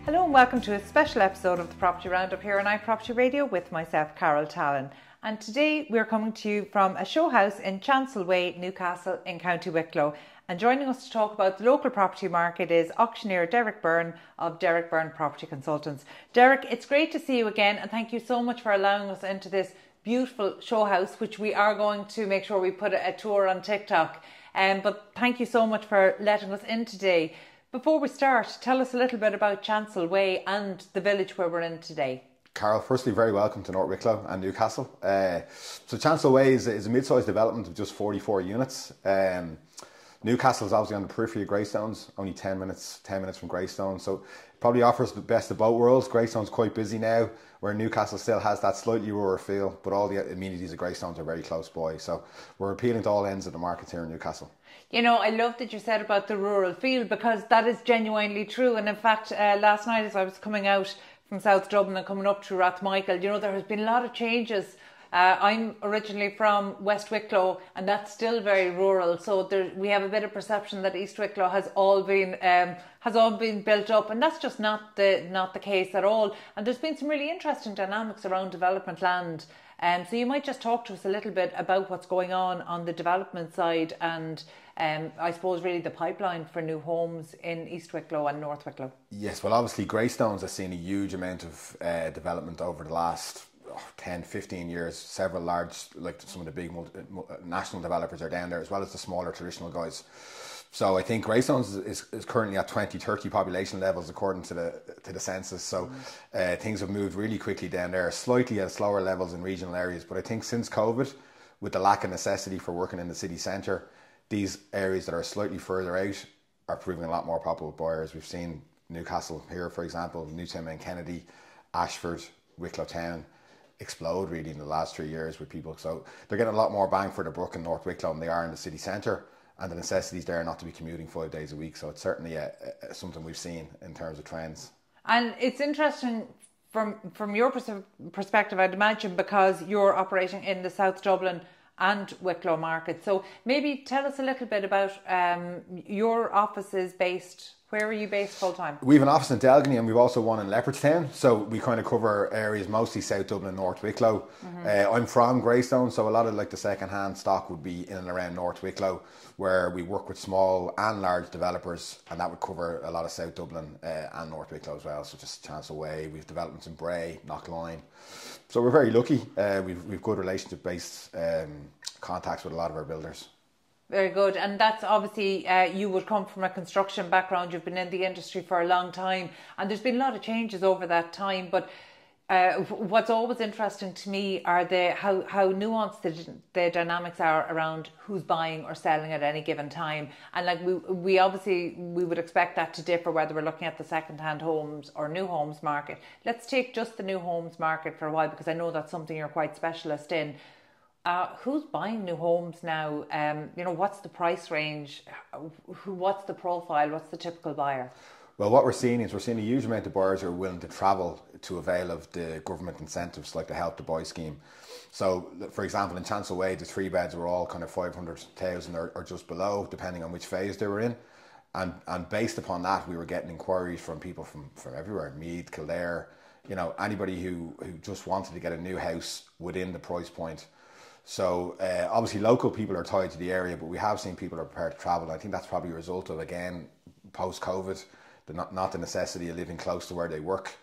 Hello and welcome to a special episode of the Property Roundup here on iPropertyRadio with myself, Carol Tallon. And today we're coming to you from a show house in Chancel Way, Newcastle in County Wicklow. And joining us to talk about the local property market is auctioneer Derek Byrne of Byrne Property Consultants. Derek, it's great to see you again and thank you so much for allowing us into this beautiful show house, which we are going to make sure we put a tour on TikTok. But thank you so much for letting us in today. Before we start, tell us a little bit about Chancel Way and the village where we're in today. Carol, firstly, very welcome to NorthWicko and Newcastle. So Chancel Way is a mid-sized development of just 44 units. Newcastle is obviously on the periphery of Greystones, only 10 minutes from Greystone. So it probably offers the best of both worlds. Greystone's quite busy now, where Newcastle still has that slightly rural feel, but all the amenities of Greystones are very close by. So we're appealing to all ends of the market here in Newcastle. You know, I love that you said about the rural feel because that is genuinely true. And in fact, last night as I was coming out from South Dublin and coming up to Rathmichael, you know, there has been a lot of changes. I'm originally from West Wicklow and that's still very rural. So we have a bit of perception that East Wicklow has all been built up, and that's just not the case at all. And there's been some really interesting dynamics around development land. So you might just talk to us a little bit about what's going on the development side and I suppose really the pipeline for new homes in East Wicklow and North Wicklow. Yes, well obviously Greystones has seen a huge amount of development over the last 10, 15 years. Several large, like some of the big national developers are down there, as well as the smaller traditional guys. So I think Greystones is currently at 2030 population levels according to the census. So things have moved really quickly down there, slightly at slower levels in regional areas. But I think since COVID, with the lack of necessity for working in the city centre, these areas that are slightly further out are proving a lot more popular with buyers. We've seen Newcastle here, for example, Newtown and Kennedy, Ashford, Wicklow Town explode really in the last 3 years with people. So they're getting a lot more bang for the buck in North Wicklow than they are in the city centre. And the necessities there not to be commuting 5 days a week. So it's certainly something we've seen in terms of trends. And it's interesting from your perspective, I'd imagine, because you're operating in the South Dublin and Wicklow market. So maybe tell us a little bit about your office is based. Where are you based full time? We have an office in Delgany and we've also one in Leopardstown. So we kind of cover areas mostly South Dublin and North Wicklow. I'm from Greystone, so a lot of like the second-hand stock would be in and around North Wicklow, where we work with small and large developers, and that would cover a lot of South Dublin and North Wicklow as well, such as Chancel Way. We've developments in Bray, Knockline. So we're very lucky. We've good relationship-based contacts with a lot of our builders. Very good. And that's obviously, you would come from a construction background. You've been in the industry for a long time and there's been a lot of changes over that time. But what's always interesting to me are how nuanced the dynamics are around who's buying or selling at any given time. And like we obviously, we would expect that to differ whether we're looking at the second-hand homes or new homes market. Let's take just the new homes market for a while because I know that's something you're quite specialist in. Who's buying new homes now? You know, what's the price range? What's the profile? What's the typical buyer? Well, what we're seeing is a huge amount of buyers who are willing to travel to avail of the government incentives like the Help to Buy scheme. So, for example, in Chancel Way, the 3 beds were all kind of 500,000 or just below, depending on which phase they were in. And based upon that, we were getting inquiries from people from everywhere, Meath, Kildare, you know, anybody who just wanted to get a new house within the price point. So obviously local people are tied to the area, but we have seen people are prepared to travel. I think that's probably a result of, again, post-COVID, not the necessity of living close to where they work.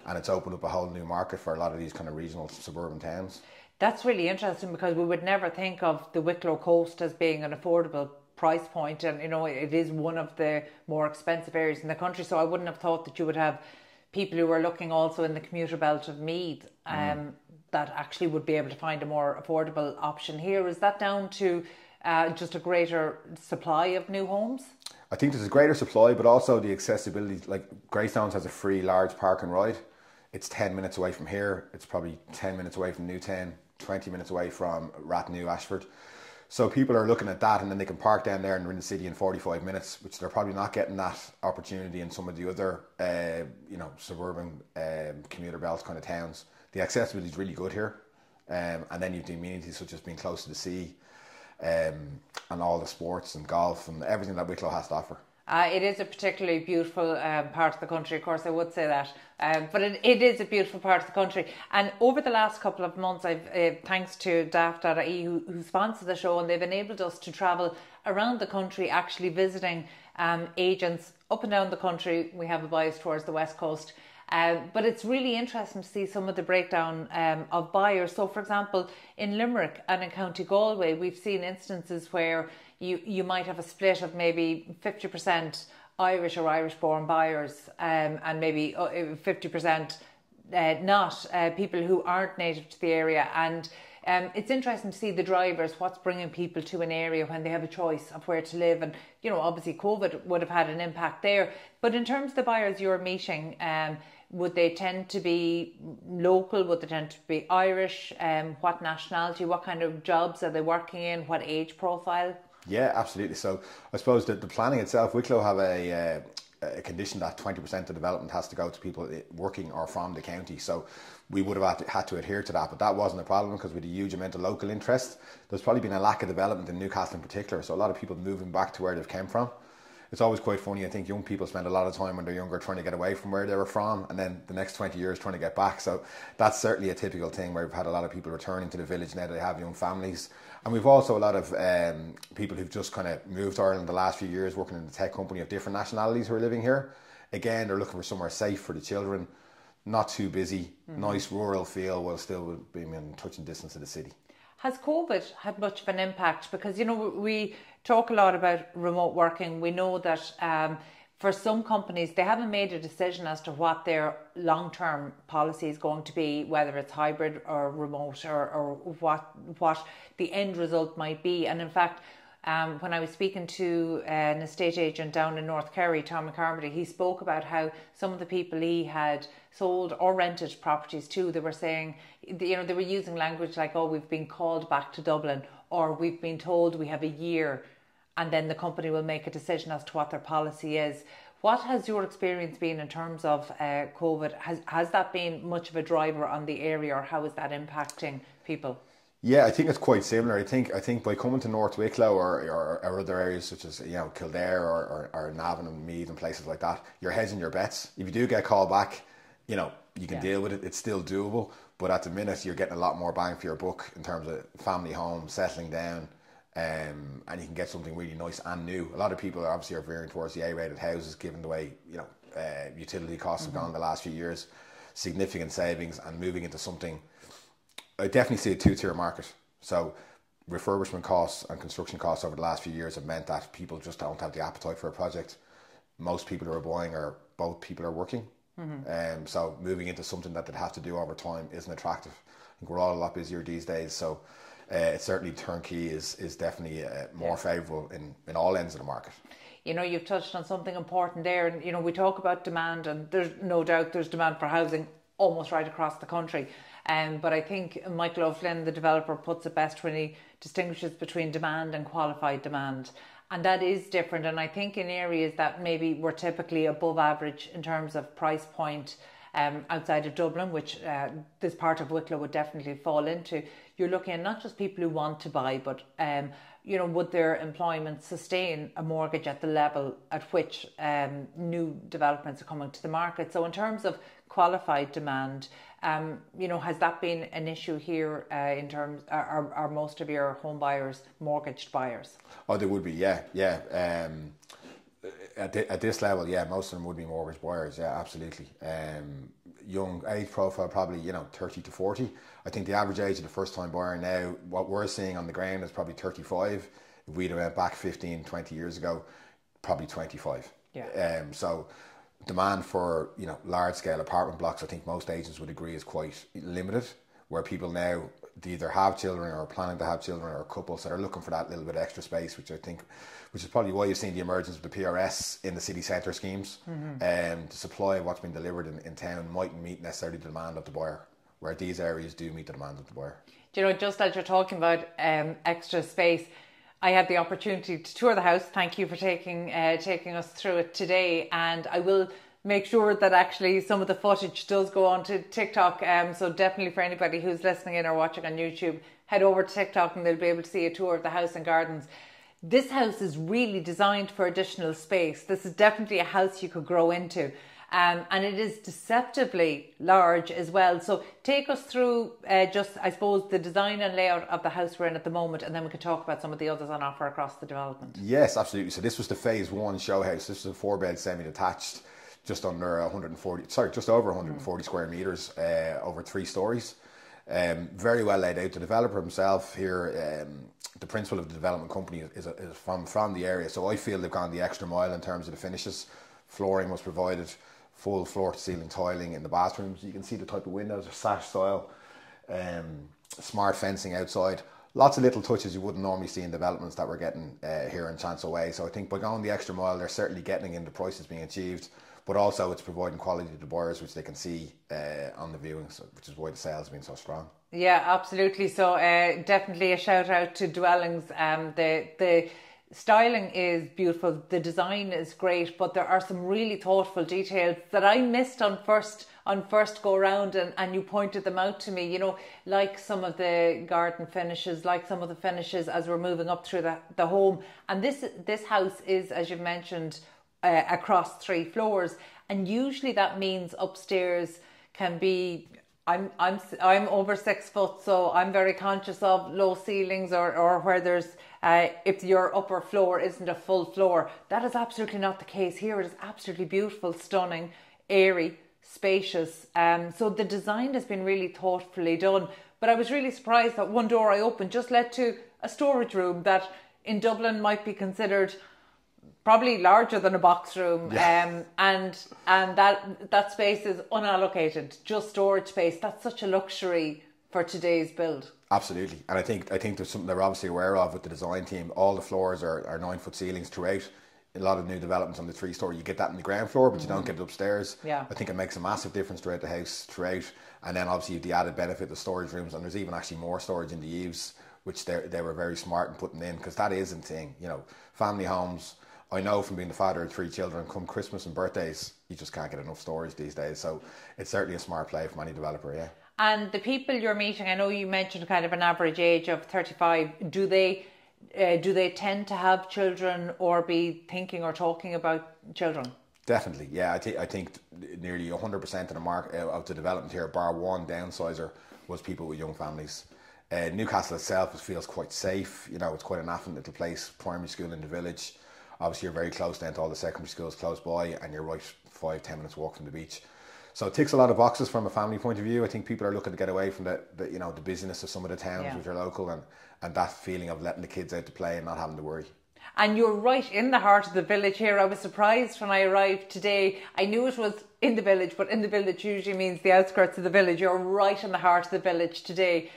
And it's opened up a whole new market for a lot of these kind of regional suburban towns. That's really interesting because we would never think of the Wicklow coast as being an affordable price point. And, you know, it is one of the more expensive areas in the country. So I wouldn't have thought that you would have people who are looking also in the commuter belt of Meath that actually would be able to find a more affordable option here. Is that down to just a greater supply of new homes? I think there's a greater supply, but also the accessibility. Like Greystones has a free large park and ride. It's 10 minutes away from here. It's probably 10 minutes away from Newtown, 20 minutes away from Rathnew, Ashford. So people are looking at that and then they can park down there and they're in the city in 45 minutes, which they're probably not getting that opportunity in some of the other, suburban commuter belt kind of towns. The accessibility is really good here. And then you've the amenities such as being close to the sea and all the sports and golf and everything that Wicklow has to offer. It is a particularly beautiful part of the country, of course, I would say that. But it is a beautiful part of the country. And over the last couple of months, I've thanks to daft.ie who sponsors the show, and they've enabled us to travel around the country, actually visiting agents up and down the country. We have a bias towards the West Coast. But it's really interesting to see some of the breakdown of buyers. So, for example, in Limerick and in County Galway, we've seen instances where you might have a split of maybe 50% Irish or Irish-born buyers and maybe 50% not, people who aren't native to the area. And it's interesting to see the drivers, what's bringing people to an area when they have a choice of where to live. And, obviously COVID would have had an impact there. But in terms of the buyers you're meeting, would they tend to be local? Would they tend to be Irish? What nationality? What kind of jobs are they working in? What age profile? Yeah, absolutely. So I suppose that the planning itself, Wicklow have a condition that 20% of development has to go to people working or from the county. So we would have had to adhere to that, but that wasn't a problem because we had a huge amount of local interest. There's probably been a lack of development in Newcastle in particular, so a lot of people moving back to where they've come from. It's always quite funny. I think young people spend a lot of time when they're younger trying to get away from where they were from, and then the next 20 years trying to get back. So that's certainly a typical thing where we've had a lot of people returning to the village now that they have young families. And we've also a lot of people who've just kind of moved to Ireland the last few years working in the tech company of different nationalities who are living here. Again, they're looking for somewhere safe for the children, not too busy, nice rural feel while still being in touching distance of the city. Has COVID had much of an impact? Because, we talk a lot about remote working. We know that for some companies, they haven't made a decision as to what their long-term policy is going to be, whether it's hybrid or remote or what the end result might be. And in fact, when I was speaking to an estate agent down in North Kerry, Tom McCarmody, he spoke about how some of the people he had sold or rented properties to, they were saying, they were using language like, oh, we've been called back to Dublin, or we've been told we have a year, and then the company will make a decision as to what their policy is. What has your experience been in terms of COVID? Has that been much of a driver on the area, or how is that impacting people? Yeah, I think it's quite similar. I think by coming to NorthWicko or other areas such as Kildare or Navan and Meath and places like that, you're hedging your bets. If you do get called back, you can deal with it. It's still doable. But at the minute, you're getting a lot more bang for your buck in terms of family home, settling down, and you can get something really nice and new. A lot of people are veering towards the A-rated houses, given the way utility costs have gone the last few years. Significant savings, and moving into something. I definitely see a two-tier market. So refurbishment costs and construction costs over the last few years have meant that people just don't have the appetite for a project. Most people who are buying or both people are working. So moving into something that they'd have to do over time isn't attractive. I think we're all a lot busier these days. So it's certainly turnkey is definitely more favourable in all ends of the market. You've touched on something important there. And, we talk about demand, and there's no doubt there's demand for housing almost right across the country. But I think Michael O'Flynn, the developer, puts it best when he distinguishes between demand and qualified demand. And that is different. And I think in areas that maybe were typically above average in terms of price point outside of Dublin, which this part of Wicklow would definitely fall into, you're looking at not just people who want to buy, but would their employment sustain a mortgage at the level at which new developments are coming to the market. So in terms of qualified demand, has that been an issue here in terms, are most of your home buyers mortgaged buyers? Oh, they would be, yeah. At this level, yeah, most of them would be mortgage buyers, yeah, absolutely. Young age profile, probably, 30 to 40. I think the average age of the first time buyer now, what we're seeing on the ground is probably 35. If we'd have went back 15, 20 years ago, probably 25. Yeah. So demand for, large scale apartment blocks, I think most agents would agree, is quite limited, where people now either have children or are planning to have children, or couples that are looking for that little bit of extra space, which is probably why you've seen the emergence of the PRS in the city centre schemes. The supply of what's been delivered in town mightn't meet necessarily the demand of the buyer, where these areas do meet the demand of the buyer. Just as you're talking about extra space, I had the opportunity to tour the house. Thank you for taking us through it today, and I will make sure that actually some of the footage does go on to TikTok. So definitely for anybody who's listening in or watching on YouTube, head over to TikTok and they'll be able to see a tour of the house and gardens. this house is really designed for additional space. This is definitely a house you could grow into. And it is deceptively large as well. So take us through just, I suppose, the design and layout of the house we're in at the moment, and then we can talk about some of the others on offer across the development. Yes, absolutely. So this was the phase 1 show house. This is a 4-bed semi-detached, just over 140 square metres, over 3 stories. Very well laid out. The developer himself here, the principal of the development company is from the area. So I feel they've gone the extra mile in terms of the finishes. Flooring was provided, full floor to ceiling tiling in the bathrooms. You can see the type of windows are sash style, smart fencing outside. Lots of little touches you wouldn't normally see in developments that we're getting here in Chancel Way. So I think by going the extra mile, they're certainly getting in the prices being achieved, but also it's providing quality to the buyers, which they can see on the viewings, which is why the sales have been so strong. Yeah, absolutely. So definitely a shout out to dwellings. The styling is beautiful, the design is great, but there are some really thoughtful details that I missed on first go round, and you pointed them out to me, you know, like some of the garden finishes, like some of the finishes as we're moving up through the home. And this house is, as you've mentioned, across 3 floors, and usually that means upstairs can be, I'm over 6 foot, so I'm very conscious of low ceilings or where there's if your upper floor isn't a full floor. That is absolutely not the case here. It is absolutely beautiful, stunning, airy, spacious. So the design has been really thoughtfully done. But I was really surprised that one door I opened just led to a storage room that in Dublin might be considered probably larger than a box room. Yeah. And that space is unallocated, just storage space. That's such a luxury for today's build. Absolutely. And I think there's something they're obviously aware of with the design team. All the floors are 9-foot ceilings throughout. A lot of new developments on the 3-story, you get that in the ground floor, but you don't get it upstairs. Yeah. I think it makes a massive difference throughout the house, and then obviously the added benefit of storage rooms, and there's even actually more storage in the eaves, which they were very smart in putting in, because that isn't a thing, you know, family homes. I know from being the father of 3 children, come Christmas and birthdays, you just can't get enough storage these days. So it's certainly a smart play from any developer, yeah. And the people you're meeting, I know you mentioned kind of an average age of 35. Do they tend to have children or be thinking or talking about children? Definitely, yeah. I think nearly 100% of the development here, bar one downsizer, was people with young families. Newcastle itself feels quite safe. You know, it's quite an affluent little place. Primary school in the village. Obviously, you're very close then to all the secondary schools close by, and you're right 5-10 minutes walk from the beach. So it ticks a lot of boxes from a family point of view. I think people are looking to get away from the busyness of some of the towns which are local, and that feeling of letting the kids out to play and not having to worry. And you're right in the heart of the village here. I was surprised when I arrived today. I knew it was in the village, but in the village usually means the outskirts of the village. You're right in the heart of the village today,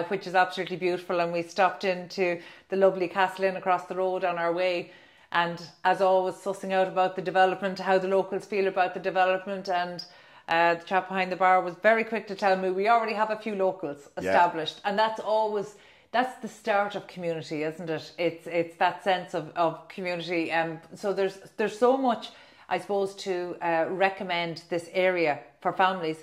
which is absolutely beautiful. And we stopped into the lovely Castle Inn across the road on our way. And as always, sussing out about the development, how the locals feel about the development. And the chap behind the bar was very quick to tell me we already have a few locals established. And that's the start of community, isn't it? It's that sense of community. So there's so much, I suppose, to recommend this area for families.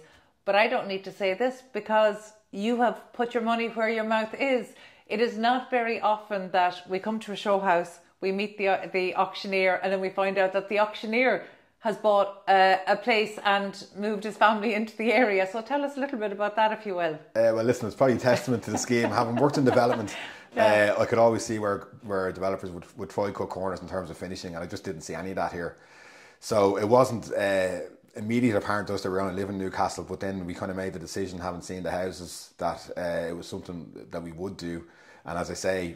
But I don't need to say this because you have put your money where your mouth is. It is not very often that we come to a show house, we meet the auctioneer, and then we find out that the auctioneer has bought a place and moved his family into the area. So tell us a little bit about that, if you will. Well, listen, it's probably a testament to the scheme. Having worked in development, I could always see where developers would try cut corners in terms of finishing, and I just didn't see any of that here. So it wasn't immediate apparent to us that we were going to live in Newcastle, but then we kind of made the decision, having seen the houses, that it was something that we would do. And as I say,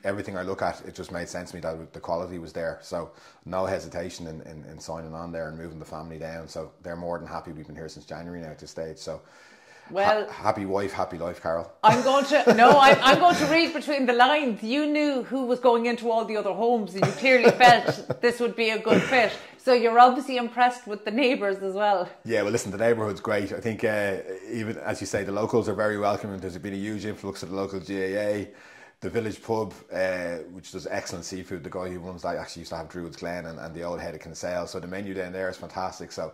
everything I look at, it just made sense to me that the quality was there. So no hesitation in signing on there and moving the family down. So they're more than happy. We've been here since January now at this stage. So well, happy wife, happy life, Carol. I'm going to read between the lines. You knew who was going into all the other homes, and you clearly felt this would be a good fit. So you're obviously impressed with the neighbours as well. Yeah, well, listen, the neighbourhood's great. I think even as you say, the locals are very welcoming. There's been a huge influx of the local GAA. The village pub, which does excellent seafood. The guy who runs that actually used to have Druids Glen and the old head of Kinsale. So the menu down there is fantastic. So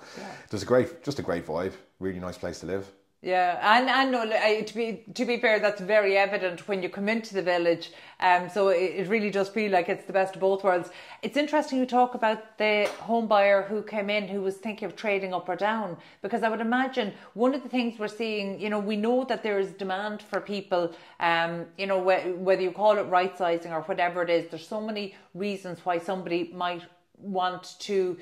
there's just a great vibe. Really nice place to live. Yeah, and no, to be fair, that's very evident when you come into the village. So it really does feel like it's the best of both worlds. It's interesting you talk about the home buyer who came in who was thinking of trading up or down, because I would imagine one of the things we're seeing, we know that there is demand for people, whether you call it right sizing or whatever it is. There's so many reasons why somebody might want to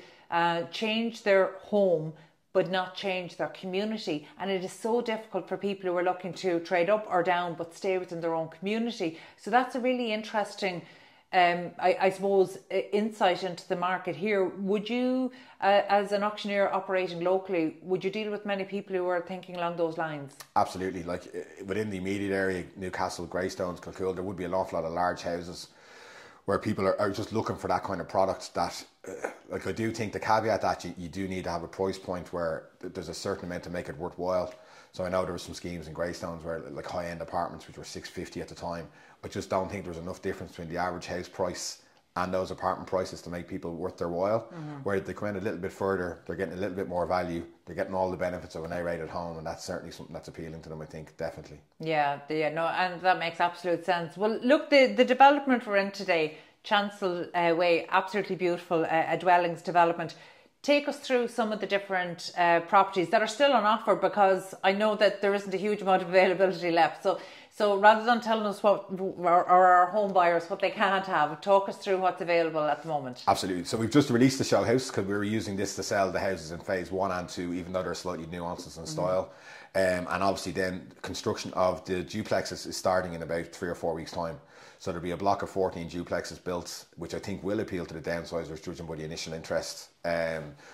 change their home but not change their community. And it is so difficult for people who are looking to trade up or down but stay within their own community. So that's a really interesting, I suppose, insight into the market here. Would you, as an auctioneer operating locally, would you deal with many people who are thinking along those lines? Absolutely. Like within the immediate area, Newcastle, Greystones, Kilcool, there would be an awful lot of large houses where people are just looking for that kind of product that, I do think the caveat that you do need to have a price point where there's a certain amount to make it worthwhile. So I know there were some schemes in Greystones where like high-end apartments, which were $650 at the time. I just don't think there was enough difference between the average house price and those apartment prices to make people worth their while. Where they come in a little bit further, they're getting a little bit more value, they're getting all the benefits of an A-rated home, and that's certainly something that's appealing to them, I think, definitely. Yeah, no, and that makes absolute sense. Well, look, the development we're in today, Chancel Way, absolutely beautiful dwellings development. Take us through some of the different properties that are still on offer, because I know that there isn't a huge amount of availability left. So rather than telling us what our home buyers what they can't have, talk us through what's available at the moment. Absolutely. So we've just released the show house because we were using this to sell the houses in phase 1 and 2, even though there are slightly nuances in style. And obviously then construction of the duplexes is starting in about 3 or 4 weeks' time. So there'll be a block of 14 duplexes built, which I think will appeal to the downsizers, judging by the initial interest.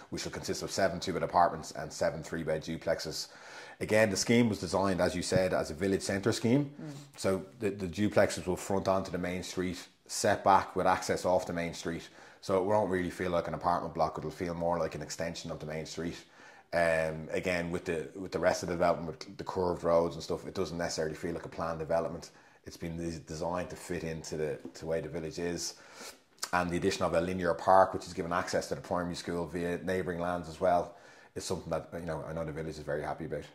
Which will consist of 7 2-bed apartments and 7 3-bed duplexes. Again, the scheme was designed, as you said, as a village centre scheme. So the duplexes will front onto the main street, set back with access off the main street. So it won't really feel like an apartment block. It'll feel more like an extension of the main street. Again, with the rest of the development, with the curved roads and stuff, it doesn't necessarily feel like a planned development. It's been designed to fit into the way the village is. And the addition of a linear park, which is given access to the primary school via neighbouring lands as well, is something that I know the village is very happy about.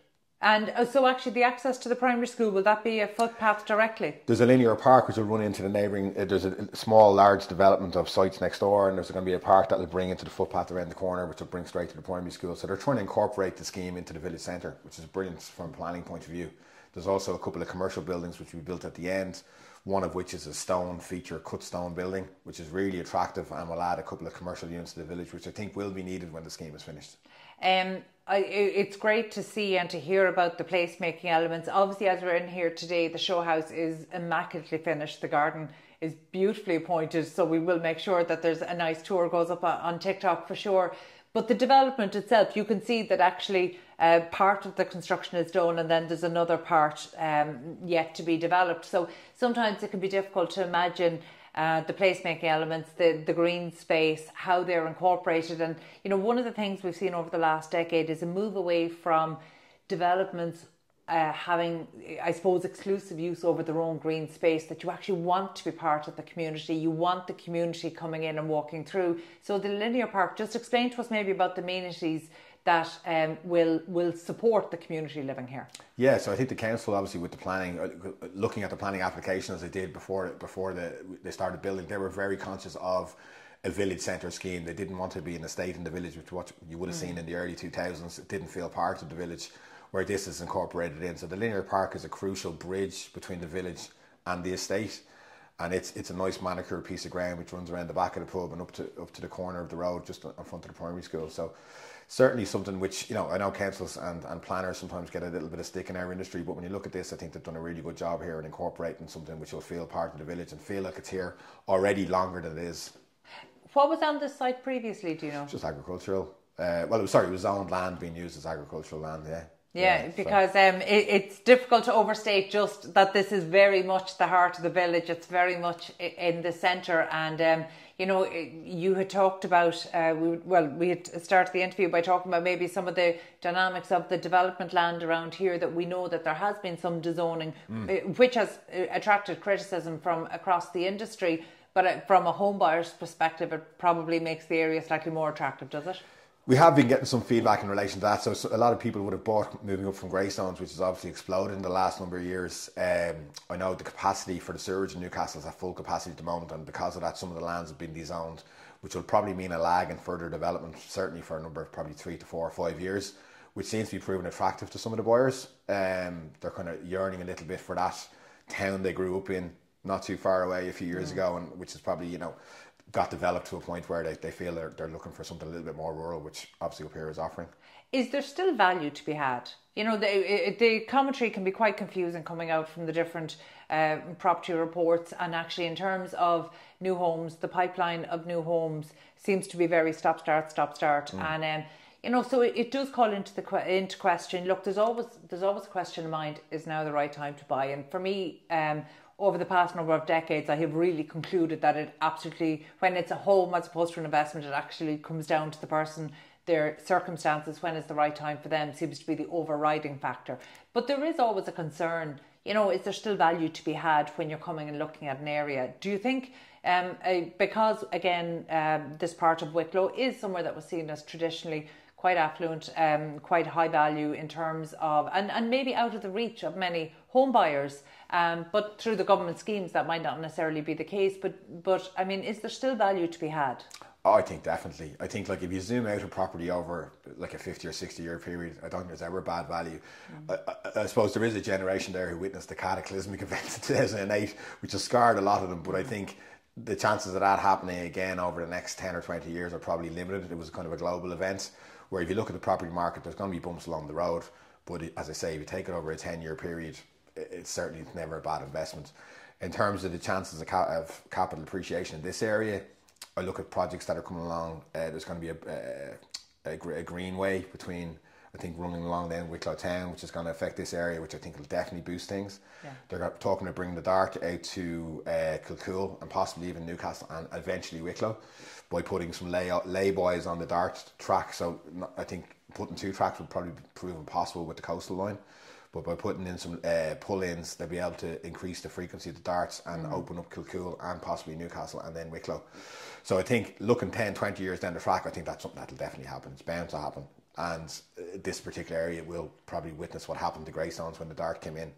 And so actually the access to the primary school, will that be a footpath directly? There's a linear park which will run into the neighbouring, there's a small large development of sites next door, and there's going to be a park that will bring into the footpath around the corner, which will bring straight to the primary school. So they're trying to incorporate the scheme into the village centre, which is brilliant from a planning point of view. There's also a couple of commercial buildings which we built at the end, one of which is a stone feature cut stone building, which is really attractive, and will add a couple of commercial units to the village, which I think will be needed when the scheme is finished. It's great to see and to hear about the placemaking elements. Obviously, as we're in here today, the show house is immaculately finished. The garden is beautifully appointed, so we will make sure that there's a nice tour goes up on TikTok for sure. But the development itself, you can see that actually part of the construction is done, and then there's another part yet to be developed. So sometimes it can be difficult to imagine the placemaking elements, the green space, how they're incorporated. And, one of the things we've seen over the last decade is a move away from developments having, I suppose, exclusive use over their own green space, that you actually want to be part of the community. You want the community coming in and walking through. So the linear park, just explain to us maybe about the amenities that will support the community living here. Yeah, so I think the council, obviously, with the planning, looking at the planning application as they did before they started building, they were very conscious of a village centre scheme. They didn't want to be an estate in the village, which what you would have seen in the early 2000s. It didn't feel part of the village, where this is incorporated in. So the linear park is a crucial bridge between the village and the estate. And it's a nice manicured piece of ground which runs around the back of the pub and up to the corner of the road just in front of the primary school. So certainly something which, I know councils and planners sometimes get a little bit of stick in our industry, but when you look at this, I think they've done a really good job here in incorporating something which will feel part of the village and feel like it's here already longer than it is. What was on this site previously, do you know? Just agricultural. It was owned land being used as agricultural land, yeah. Yeah, because it's difficult to overstate just that this is very much the heart of the village. It's very much in the centre. And, you had talked about, we had started the interview by talking about maybe some of the dynamics of the development land around here, that we know that there has been some dezoning, which has attracted criticism from across the industry. But from a home buyer's perspective, it probably makes the area slightly more attractive, does it? We have been getting some feedback in relation to that. So a lot of people would have bought moving up from greystones, which has obviously exploded in the last number of years. I know the capacity for the sewerage in Newcastle is at full capacity at the moment, and because of that, some of the lands have been dezoned, which will probably mean a lag in further development, certainly for a number of probably 3 to 4 or 5 years, which seems to be proving attractive to some of the buyers. They're kind of yearning a little bit for that town they grew up in not too far away a few years ago, and which is probably, got developed to a point where they feel they're looking for something a little bit more rural, which obviously up here is offering. Is there still value to be had? The commentary can be quite confusing coming out from the different property reports, and actually in terms of new homes, the pipeline of new homes seems to be very stop start, and so it does call into question. Look, there's always a question in mind: is now the right time to buy? And for me, over the past number of decades, I have really concluded that it absolutely, when it's a home as opposed to an investment, it actually comes down to the person, their circumstances, when is the right time for them, seems to be the overriding factor. But there is always a concern, is there still value to be had when you're coming and looking at an area? Do you think, because again, this part of Wicklow is somewhere that was seen as traditionally quite affluent, quite high value in terms of, and maybe out of the reach of many home buyers, but through the government schemes that might not necessarily be the case. But I mean, is there still value to be had? Oh, I think definitely. I think like if you zoom out a property over like a 50 or 60 year period, I don't think there's ever bad value. I suppose there is a generation there who witnessed the cataclysmic events in 2008, which has scarred a lot of them. But I think the chances of that happening again over the next 10 or 20 years are probably limited. It was kind of a global event, where if you look at the property market, there's going to be bumps along the road. But as I say, if you take it over a 10-year period, it's certainly never a bad investment. In terms of the chances of capital appreciation in this area, I look at projects that are coming along. There's going to be a greenway between, I think, running along then Wicklow town, which is going to affect this area, which I think will definitely boost things. Yeah. They're talking to bring the Dart out to Kilcool and possibly even Newcastle and eventually Wicklow, by putting some lay-bys on the Dart track. So I think putting 2 tracks would probably prove impossible with the coastal line. But by putting in some pull-ins, they'll be able to increase the frequency of the darts and open up Kilcool and possibly Newcastle and then Wicklow. So I think looking 10, 20 years down the track, I think that's something that'll definitely happen. It's bound to happen. And this particular area will probably witness what happened to Greystones when the dart came in.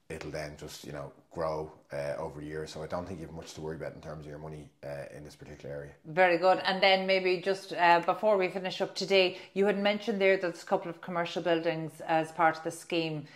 It'll then just, grow over years. So I don't think you have much to worry about in terms of your money in this particular area. Very good. And then maybe just before we finish up today, you had mentioned there that there's a couple of commercial buildings as part of the scheme.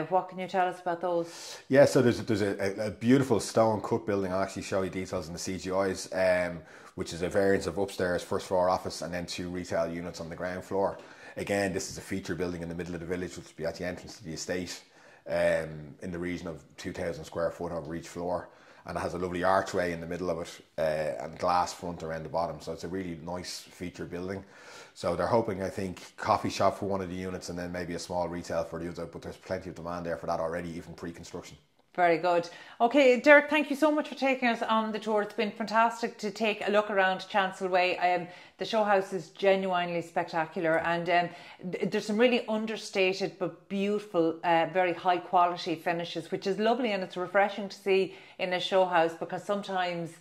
What can you tell us about those? Yeah, so there's a beautiful stone cut building. I'll actually show you details in the CGIs, which is a variance of upstairs, first floor office, and then 2 retail units on the ground floor. Again, this is a feature building in the middle of the village, which will be at the entrance to the estate. In the region of 2,000 square foot over each floor, and it has a lovely archway in the middle of it and glass front around the bottom, so it's a really nice feature building. So they're hoping, I think, coffee shop for one of the units and then maybe a small retail for the other, but there's plenty of demand there for that already, even pre-construction. Very good. Okay, Derek, thank you so much for taking us on the tour. It's been fantastic to take a look around Chancel Way. The show house is genuinely spectacular, and there's some really understated but beautiful, very high quality finishes, which is lovely, and it's refreshing to see in a show house, because sometimes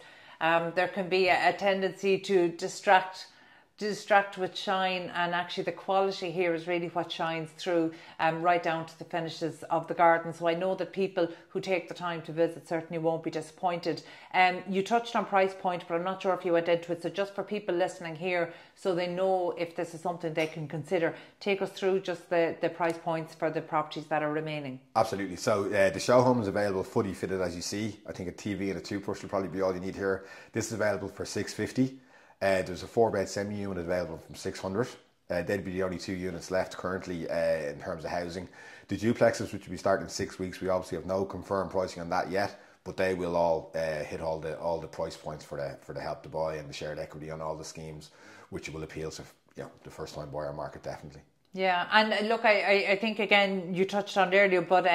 there can be a tendency to distract with shine, and actually the quality here is really what shines through, right down to the finishes of the garden. So I know that people who take the time to visit certainly won't be disappointed. You touched on price point, but I'm not sure if you went into it. So just for people listening here, so they know if this is something they can consider, take us through just the price points for the properties that are remaining. Absolutely. So the show home is available fully fitted, as you see. I think a TV and a toothbrush will probably be all you need here. This is available for $650. There's a 4-bed semi-unit available from $600. They'd be the only 2 units left currently in terms of housing. The duplexes, which will be starting in 6 weeks, we obviously have no confirmed pricing on that yet, but they will all hit all the price points for the help to buy and the shared equity on all the schemes, which will appeal to the first time buyer market definitely. Yeah, and look, I think again you touched on it earlier, but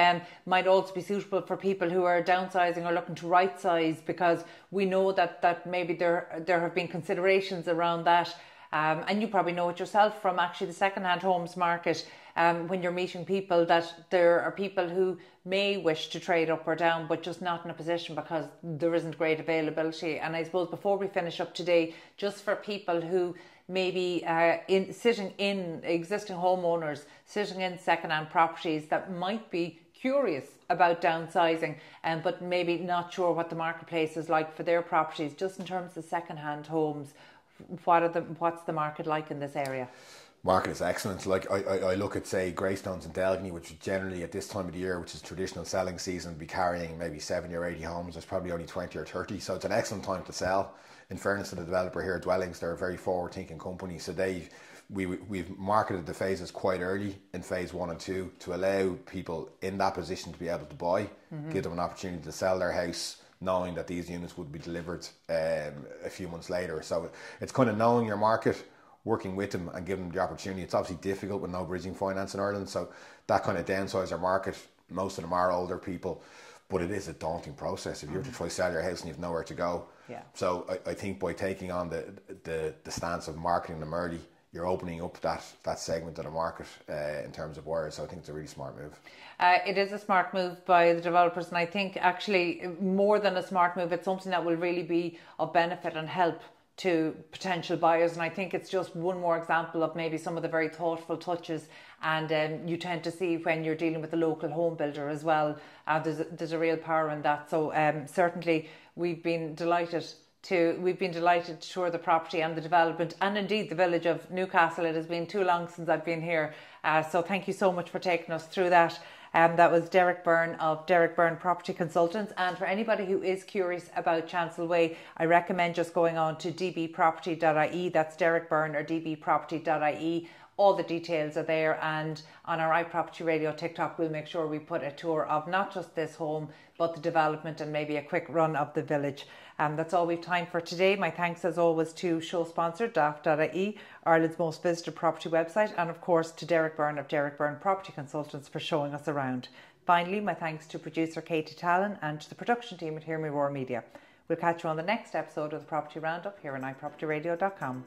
might also be suitable for people who are downsizing or looking to right size, because we know that maybe there have been considerations around that, and you probably know it yourself from actually the secondhand homes market. when you're meeting people, that there are people who may wish to trade up or down, but just not in a position because there isn't great availability. And I suppose before we finish up today, just for people who maybe sitting in existing homeowners, sitting in second-hand properties that might be curious about downsizing, but maybe not sure what the marketplace is like for their properties, just in terms of second-hand homes, what's the market like in this area? Market is excellent. Like I look at, say, Greystones and Delgany, which generally at this time of the year, which is traditional selling season, be carrying maybe 70 or 80 homes. There's probably only 20 or 30, so it's an excellent time to sell. In fairness to the developer here, Dwellings, they're a very forward-thinking company, so we've marketed the phases quite early in phase 1 and 2 to allow people in that position to be able to buy, give them an opportunity to sell their house, knowing that these units would be delivered a few months later. So it's kind of knowing your market, working with them and giving them the opportunity. It's obviously difficult with no bridging finance in Ireland, so that kind of downsizer market, most of them are older people, but it is a daunting process if you're to try to sell your house and you've nowhere to go. Yeah. So I think by taking on the stance of marketing them early, you're opening up that segment of the market in terms of buyers. So I think it's a really smart move. It is a smart move by the developers, and I think actually more than a smart move, it's something that will really be of benefit and help to potential buyers. And I think it's just one more example of maybe some of the very thoughtful touches, and you tend to see when you're dealing with a local home builder as well, there's a real power in that. So certainly we've been delighted to tour the property and the development, and indeed the village of Newcastle. It has been too long since I've been here, so thank you so much for taking us through that. That was Derek Byrne of Derek Byrne Property Consultants. And for anybody who is curious about Chancel Way, I recommend just going on to dbproperty.ie. That's Derek Byrne or dbproperty.ie. All the details are there, and on our iPropertyRadio TikTok we'll make sure we put a tour of not just this home but the development and maybe a quick run of the village. That's all we've time for today. My thanks as always to show sponsor daft.ie, Ireland's most visited property website, and of course to Derek Byrne of Derek Byrne Property Consultants for showing us around. Finally, my thanks to producer Katie Tallon and to the production team at Hear Me Roar Media. We'll catch you on the next episode of the Property Roundup here on iPropertyRadio.com.